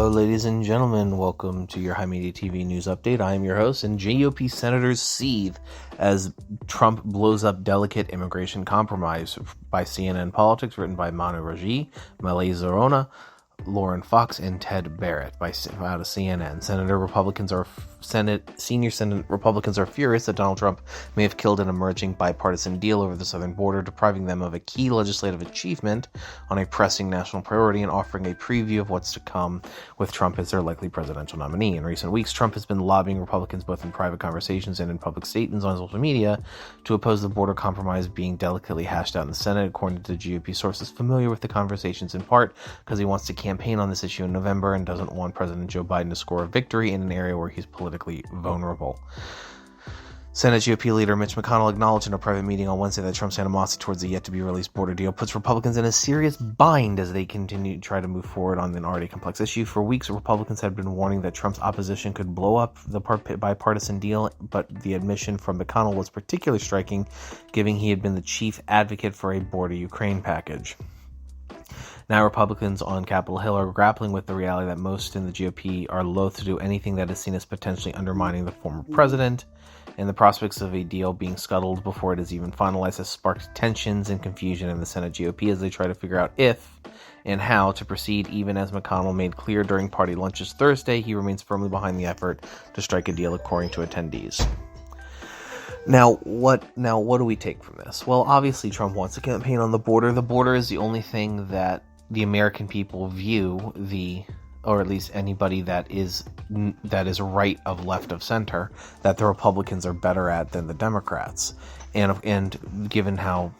Hello, ladies and gentlemen. Welcome to your HIMediaTV news update. I am your host, and GOP senators seethe as Trump blows up delicate immigration compromise by CNN Politics, written by Manu Raji, Malay Zorona, Lauren Fox, and Ted Barrett out of CNN. Senior Senate Republicans are furious that Donald Trump may have killed an emerging bipartisan deal over the southern border, depriving them of a key legislative achievement on a pressing national priority and offering a preview of what's to come with Trump as their likely presidential nominee. In recent weeks, Trump has been lobbying Republicans both in private conversations and in public statements on social media to oppose the border compromise being delicately hashed out in the Senate, according to GOP sources familiar with the conversations, in part because he wants to campaign on this issue in November and doesn't want President Joe Biden to score a victory in an area where he's politically vulnerable. Senate GOP leader Mitch McConnell acknowledged in a private meeting on Wednesday that Trump's animosity towards the yet-to-be-released border deal puts Republicans in a serious bind as they continue to try to move forward on an already complex issue. For weeks, Republicans had been warning that Trump's opposition could blow up the bipartisan deal, but the admission from McConnell was particularly striking, given he had been the chief advocate for a border Ukraine package. Now Republicans on Capitol Hill are grappling with the reality that most in the GOP are loath to do anything that is seen as potentially undermining the former president, and the prospects of a deal being scuttled before it is even finalized has sparked tensions and confusion in the Senate GOP as they try to figure out if and how to proceed. Even as McConnell made clear during party lunches Thursday, he remains firmly behind the effort to strike a deal, according to attendees. Now, what do we take from this? Well, obviously Trump wants to campaign on the border. The border is the only thing that the American people view, or at least anybody that is right of left of center, that the Republicans are better at than the Democrats. And given how,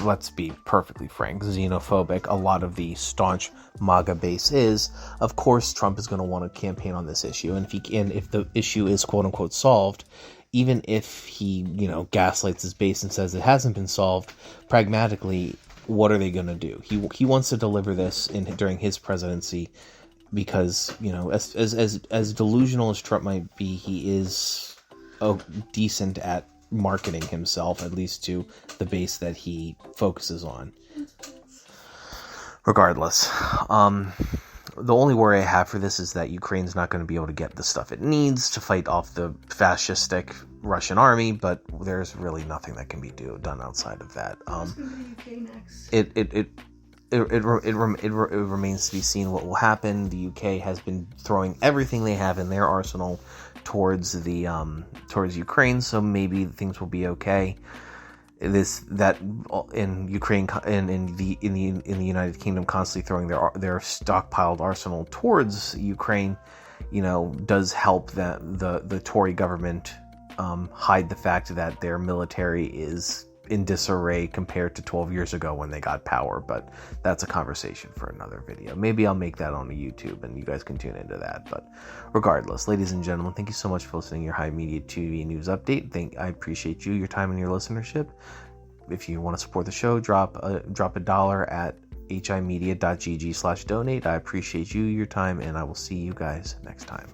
let's be perfectly frank, xenophobic a lot of the staunch MAGA base is, of course Trump is going to want to campaign on this issue. And if the issue is quote unquote solved, even if he, gaslights his base and says it hasn't been solved, pragmatically, what are they going to do? He wants to deliver this during his presidency because, as delusional as Trump might be, he is decent at marketing himself, at least to the base that he focuses on. Regardless, the only worry I have for this is that Ukraine's not going to be able to get the stuff it needs to fight off the fascistic Russian army, but there's really nothing that can be done outside of that. It remains to be seen what will happen. The UK has been throwing everything they have in their arsenal towards Ukraine, so maybe things will be okay. That in Ukraine and in the United Kingdom constantly throwing their stockpiled arsenal towards Ukraine, does help the Tory government hide the fact that their military is in disarray compared to 12 years ago when they got power. But that's a conversation for another video. Maybe I'll make that on YouTube and you guys can tune into that. But regardless, ladies and gentlemen, thank you so much for listening to your HIMediaTV news update. I appreciate your time and your listenership. If you want to support the show, drop a dollar at himedia.gg/donate. I appreciate your time, and I will see you guys next time.